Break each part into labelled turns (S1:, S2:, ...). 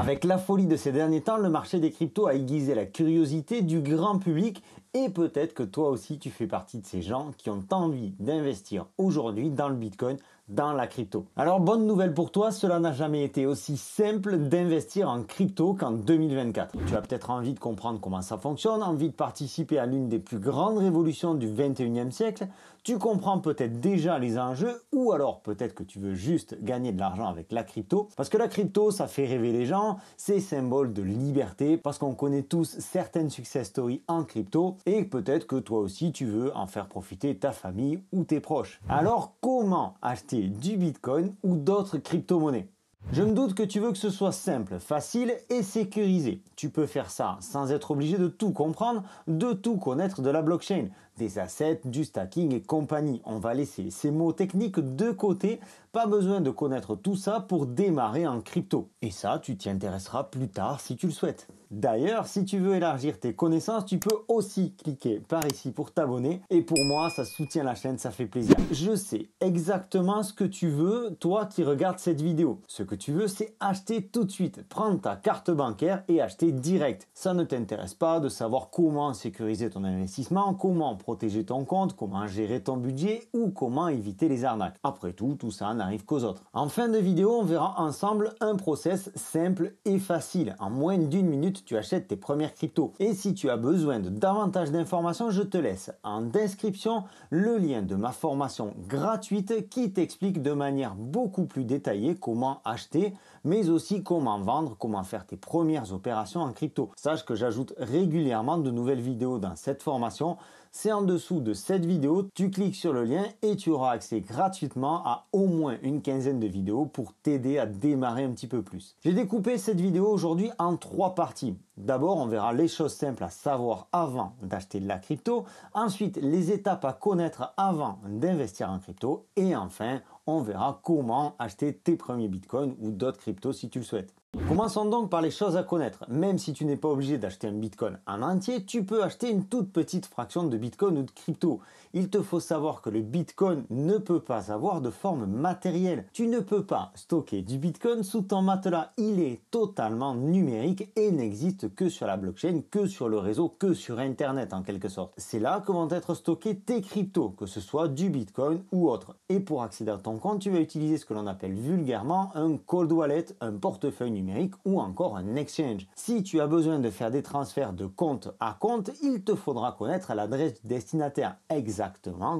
S1: Avec la folie de ces derniers temps, le marché des cryptos a aiguisé la curiosité du grand public et peut-être que toi aussi tu fais partie de ces gens qui ont envie d'investir aujourd'hui dans le Bitcoin, dans la crypto. Alors bonne nouvelle pour toi, cela n'a jamais été aussi simple d'investir en crypto qu'en 2024. Tu as peut-être envie de comprendre comment ça fonctionne, envie de participer à l'une des plus grandes révolutions du 21e siècle, tu comprends peut-être déjà les enjeux ou alors peut-être que tu veux juste gagner de l'argent avec la crypto. Parce que la crypto, ça fait rêver les gens, c'est symbole de liberté parce qu'on connaît tous certaines success stories en crypto et peut-être que toi aussi tu veux en faire profiter ta famille ou tes proches. Alors comment acheter du Bitcoin ou d'autres crypto-monnaies? Je me doute que tu veux que ce soit simple, facile et sécurisé. Tu peux faire ça sans être obligé de tout comprendre, de tout connaître de la blockchain, des assets, du stacking et compagnie. On va laisser ces mots techniques de côté, pas besoin de connaître tout ça pour démarrer en crypto. Et ça, tu t'y intéresseras plus tard si tu le souhaites. D'ailleurs, si tu veux élargir tes connaissances, tu peux aussi cliquer par ici pour t'abonner. Et pour moi, ça soutient la chaîne, ça fait plaisir. Je sais exactement ce que tu veux, toi qui regardes cette vidéo. Ce que tu veux, c'est acheter tout de suite. Prendre ta carte bancaire et acheter direct. Ça ne t'intéresse pas de savoir comment sécuriser ton investissement, comment protéger ton compte, comment gérer ton budget ou comment éviter les arnaques. Après tout, tout ça n'arrive qu'aux autres. En fin de vidéo, on verra ensemble un process simple et facile. En moins d'une minute, tu achètes tes premières cryptos. Et si tu as besoin de davantage d'informations, je te laisse en description le lien de ma formation gratuite qui t'explique de manière beaucoup plus détaillée comment acheter, mais aussi comment vendre, comment faire tes premières opérations en crypto. Sache que j'ajoute régulièrement de nouvelles vidéos dans cette formation. C'est en dessous de cette vidéo, tu cliques sur le lien et tu auras accès gratuitement à au moins une quinzaine de vidéos pour t'aider à démarrer un petit peu plus. J'ai découpé cette vidéo aujourd'hui en 3 parties. D'abord, on verra les choses simples à savoir avant d'acheter de la crypto. Ensuite, les étapes à connaître avant d'investir en crypto. Et enfin, on verra comment acheter tes premiers bitcoins ou d'autres cryptos si tu le souhaites. Commençons donc par les choses à connaître. Même si tu n'es pas obligé d'acheter un bitcoin en entier, tu peux acheter une toute petite fraction de bitcoin ou de crypto. Il te faut savoir que le bitcoin ne peut pas avoir de forme matérielle. Tu ne peux pas stocker du bitcoin sous ton matelas. Il est totalement numérique et n'existe que sur la blockchain, que sur le réseau, que sur internet en quelque sorte. C'est là que vont être stockés tes cryptos, que ce soit du bitcoin ou autre. Et pour accéder à ton compte, tu vas utiliser ce que l'on appelle vulgairement un cold wallet, un portefeuille numérique ou encore un exchange. Si tu as besoin de faire des transferts de compte à compte, il te faudra connaître l'adresse du destinataire, exactement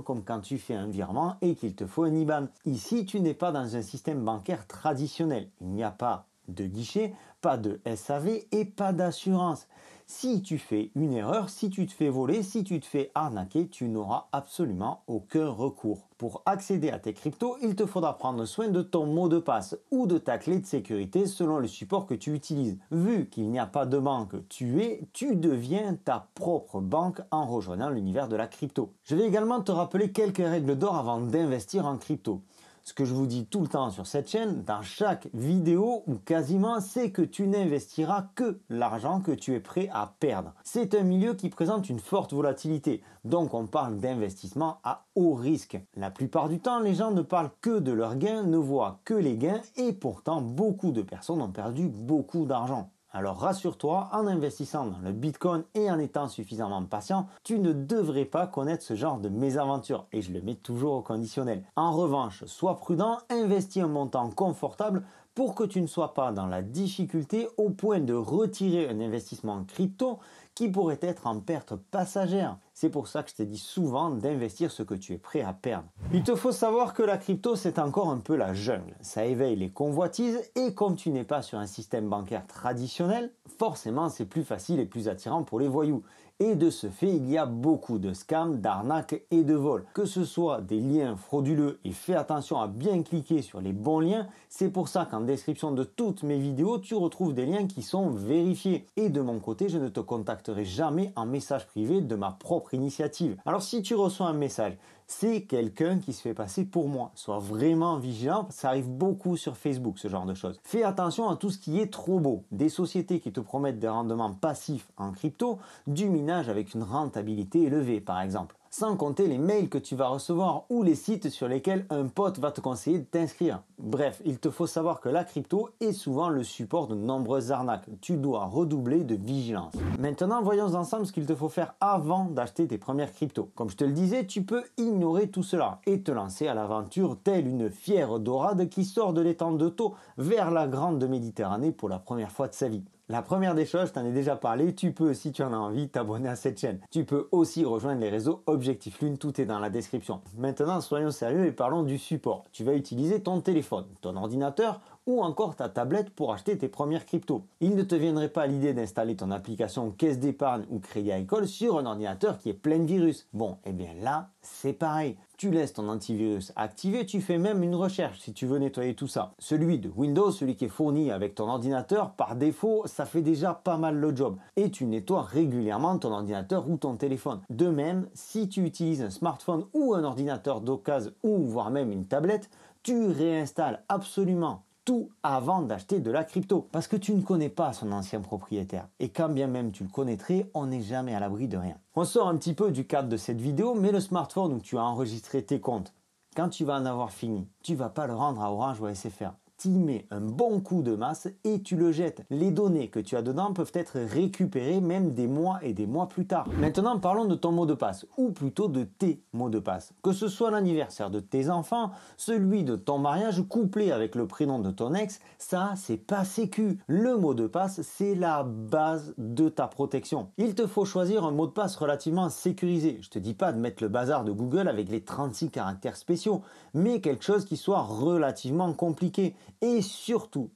S1: comme quand tu fais un virement et qu'il te faut un IBAN. Ici, tu n'es pas dans un système bancaire traditionnel. Il n'y a pas de guichet, pas de SAV et pas d'assurance. Si tu fais une erreur, si tu te fais voler, si tu te fais arnaquer, tu n'auras absolument aucun recours. Pour accéder à tes cryptos, il te faudra prendre soin de ton mot de passe ou de ta clé de sécurité selon le support que tu utilises. Vu qu'il n'y a pas de banque, tu deviens ta propre banque en rejoignant l'univers de la crypto. Je vais également te rappeler quelques règles d'or avant d'investir en crypto. Ce que je vous dis tout le temps sur cette chaîne, dans chaque vidéo ou quasiment, c'est que tu n'investiras que l'argent que tu es prêt à perdre. C'est un milieu qui présente une forte volatilité, donc on parle d'investissement à haut risque. La plupart du temps, les gens ne parlent que de leurs gains, ne voient que les gains et pourtant beaucoup de personnes ont perdu beaucoup d'argent. Alors rassure-toi, en investissant dans le Bitcoin et en étant suffisamment patient, tu ne devrais pas connaître ce genre de mésaventure et je le mets toujours au conditionnel. En revanche, sois prudent, investis un montant confortable pour que tu ne sois pas dans la difficulté au point de retirer un investissement en crypto qui pourrait être en perte passagère. C'est pour ça que je te dis souvent d'investir ce que tu es prêt à perdre. Il te faut savoir que la crypto, c'est encore un peu la jungle. Ça éveille les convoitises et comme tu n'es pas sur un système bancaire traditionnel, forcément c'est plus facile et plus attirant pour les voyous. Et de ce fait, il y a beaucoup de scams, d'arnaques et de vols. Que ce soit des liens frauduleux et fais attention à bien cliquer sur les bons liens, c'est pour ça qu'en description de toutes mes vidéos, tu retrouves des liens qui sont vérifiés. Et de mon côté, je ne te contacterai jamais en message privé de ma propre initiative. Alors si tu reçois un message, c'est quelqu'un qui se fait passer pour moi. Sois vraiment vigilant, ça arrive beaucoup sur Facebook ce genre de choses. Fais attention à tout ce qui est trop beau. Des sociétés qui te promettent des rendements passifs en crypto, du minage avec une rentabilité élevée par exemple. sans compter les mails que tu vas recevoir ou les sites sur lesquels un pote va te conseiller de t'inscrire. Bref, il te faut savoir que la crypto est souvent le support de nombreuses arnaques. Tu dois redoubler de vigilance. Maintenant, voyons ensemble ce qu'il te faut faire avant d'acheter tes premières cryptos. Comme je te le disais, tu peux ignorer tout cela et te lancer à l'aventure telle une fière dorade qui sort de l'étang de Thau vers la grande Méditerranée pour la première fois de sa vie. La première des choses, je t'en ai déjà parlé, tu peux, si tu en as envie, t'abonner à cette chaîne. Tu peux aussi rejoindre les réseaux Objectif Lune, tout est dans la description. Maintenant, soyons sérieux et parlons du support. Tu vas utiliser ton téléphone, ton ordinateur ou encore ta tablette pour acheter tes premières cryptos. Il ne te viendrait pas l'idée d'installer ton application caisse d'épargne ou crédit agricole sur un ordinateur qui est plein de virus. Bon, et bien là, c'est pareil. Tu laisses ton antivirus activé, tu fais même une recherche si tu veux nettoyer tout ça. Celui de Windows, celui qui est fourni avec ton ordinateur, par défaut, ça fait déjà pas mal le job. Et tu nettoies régulièrement ton ordinateur ou ton téléphone. De même, si tu utilises un smartphone ou un ordinateur d'occasion ou voire même une tablette, tu réinstalles absolument tout avant d'acheter de la crypto. Parce que tu ne connais pas son ancien propriétaire. Et quand bien même tu le connaîtrais, on n'est jamais à l'abri de rien. On sort un petit peu du cadre de cette vidéo, mais le smartphone où tu as enregistré tes comptes, quand tu vas en avoir fini, tu ne vas pas le rendre à Orange ou à SFR. Tu y mets un bon coup de masse et tu le jettes. Les données que tu as dedans peuvent être récupérées même des mois et des mois plus tard. Maintenant, parlons de ton mot de passe, ou plutôt de tes mots de passe. Que ce soit l'anniversaire de tes enfants, celui de ton mariage couplé avec le prénom de ton ex, ça, c'est pas sécu. Le mot de passe, c'est la base de ta protection. Il te faut choisir un mot de passe relativement sécurisé. Je te dis pas de mettre le bazar de Google avec les 36 caractères spéciaux, mais quelque chose qui soit relativement compliqué. Et surtout,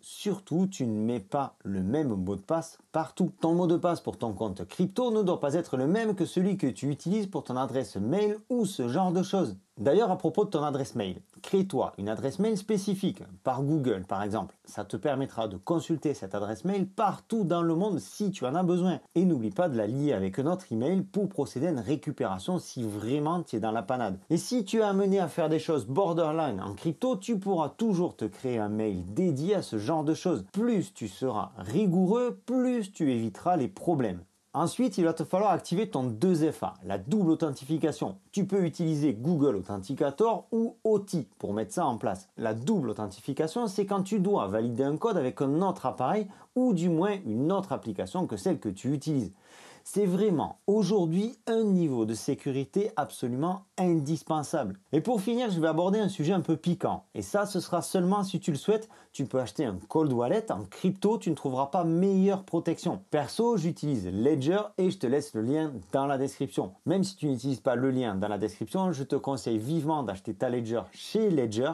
S1: tu ne mets pas le même mot de passe partout. Ton mot de passe pour ton compte crypto ne doit pas être le même que celui que tu utilises pour ton adresse mail ou ce genre de choses. D'ailleurs, à propos de ton adresse mail, crée-toi une adresse mail spécifique, par Google par exemple. Ça te permettra de consulter cette adresse mail partout dans le monde si tu en as besoin. Et n'oublie pas de la lier avec un autre email pour procéder à une récupération si vraiment tu es dans la panade. Et si tu es amené à faire des choses borderline en crypto, tu pourras toujours te créer un mail dédié à ce genre de choses. Plus tu seras rigoureux, plus tu éviteras les problèmes. Ensuite, il va te falloir activer ton 2FA, la double authentification. Tu peux utiliser Google Authenticator ou OTI pour mettre ça en place. La double authentification, c'est quand tu dois valider un code avec un autre appareil ou du moins une autre application que celle que tu utilises. C'est vraiment aujourd'hui un niveau de sécurité absolument indispensable. Et pour finir, je vais aborder un sujet un peu piquant. Et ça, ce sera seulement si tu le souhaites. Tu peux acheter un cold wallet en crypto, tu ne trouveras pas meilleure protection. Perso, j'utilise Ledger et je te laisse le lien dans la description. Même si tu n'utilises pas le lien dans la description, je te conseille vivement d'acheter ta Ledger chez Ledger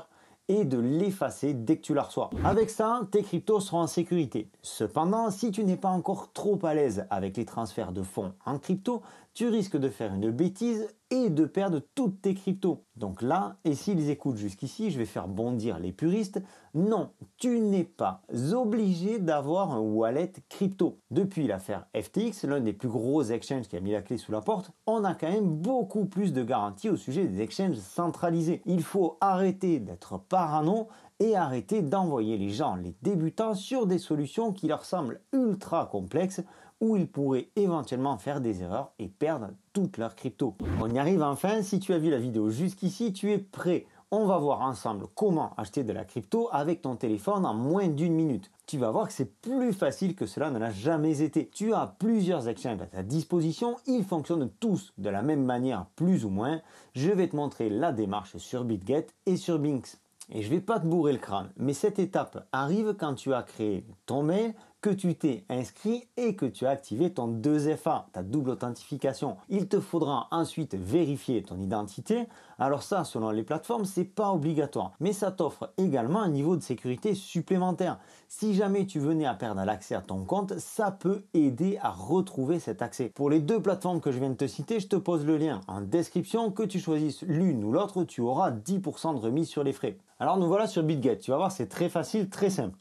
S1: et de l'effacer dès que tu la reçois. Avec ça, tes cryptos seront en sécurité. Cependant, si tu n'es pas encore trop à l'aise avec les transferts de fonds en crypto, tu risques de faire une bêtise et de perdre toutes tes cryptos. Donc là, et s'ils écoutent jusqu'ici, je vais faire bondir les puristes. Non, tu n'es pas obligé d'avoir un wallet crypto. Depuis l'affaire FTX, l'un des plus gros exchanges qui a mis la clé sous la porte, on a quand même beaucoup plus de garanties au sujet des exchanges centralisés. Il faut arrêter d'être parano et arrêter d'envoyer les gens, les débutants, sur des solutions qui leur semblent ultra complexes où ils pourraient éventuellement faire des erreurs et perdre toute leur crypto. On y arrive enfin, si tu as vu la vidéo jusqu'ici, tu es prêt. On va voir ensemble comment acheter de la crypto avec ton téléphone en moins d'1 minute. Tu vas voir que c'est plus facile que cela ne l'a jamais été. Tu as plusieurs exchanges à ta disposition, ils fonctionnent tous de la même manière plus ou moins. Je vais te montrer la démarche sur BitGet et sur Binx. Et je ne vais pas te bourrer le crâne, mais cette étape arrive quand tu as créé ton mail, que tu t'es inscrit et que tu as activé ton 2FA, ta double authentification. Il te faudra ensuite vérifier ton identité. Alors ça, selon les plateformes, c'est pas obligatoire, mais ça t'offre également un niveau de sécurité supplémentaire. Si jamais tu venais à perdre l'accès à ton compte, ça peut aider à retrouver cet accès. Pour les deux plateformes que je viens de te citer, je te pose le lien en description. Que tu choisisses l'une ou l'autre, tu auras 10% de remise sur les frais. Alors nous voilà sur BitGet. Tu vas voir, c'est très facile, très simple.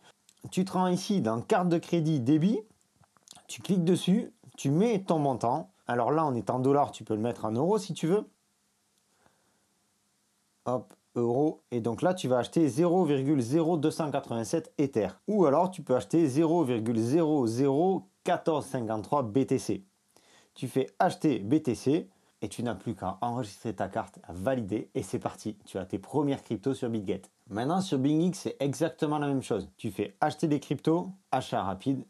S1: Tu te rends ici dans carte de crédit débit, tu cliques dessus, tu mets ton montant. Alors là, on est en dollars, tu peux le mettre en euros si tu veux. Hop, euros. Et donc là, tu vas acheter 0,0287 Ether. Ou alors, tu peux acheter 0,001453 BTC. Tu fais acheter BTC. et tu n'as plus qu'à enregistrer ta carte, à valider et c'est parti. Tu as tes premières cryptos sur BitGet. Maintenant sur BingX, c'est exactement la même chose. Tu fais acheter des cryptos, achat rapide.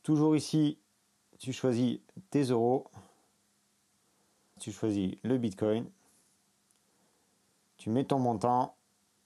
S1: Toujours ici, tu choisis tes euros. Tu choisis le Bitcoin. Tu mets ton montant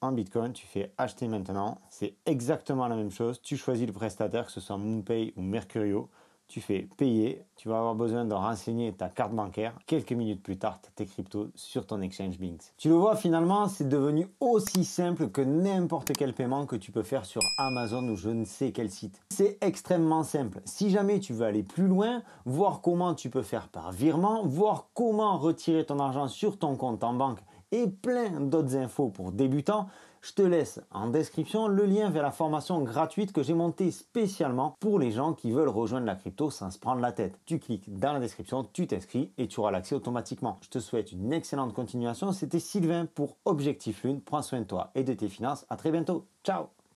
S1: en Bitcoin, tu fais acheter maintenant. C'est exactement la même chose. Tu choisis le prestataire, que ce soit MoonPay ou Mercurio. Tu fais payer. Tu vas avoir besoin de renseigner ta carte bancaire. Quelques minutes plus tard, tu as tes cryptos sur ton exchange Binx. Tu le vois, finalement, c'est devenu aussi simple que n'importe quel paiement que tu peux faire sur Amazon ou je ne sais quel site. C'est extrêmement simple. Si jamais tu veux aller plus loin, voir comment tu peux faire par virement, voir comment retirer ton argent sur ton compte en banque et plein d'autres infos pour débutants, je te laisse en description le lien vers la formation gratuite que j'ai montée spécialement pour les gens qui veulent rejoindre la crypto sans se prendre la tête. Tu cliques dans la description, tu t'inscris et tu auras l'accès automatiquement. Je te souhaite une excellente continuation. C'était Sylvain pour Objectif Lune. Prends soin de toi et de tes finances. À très bientôt. Ciao!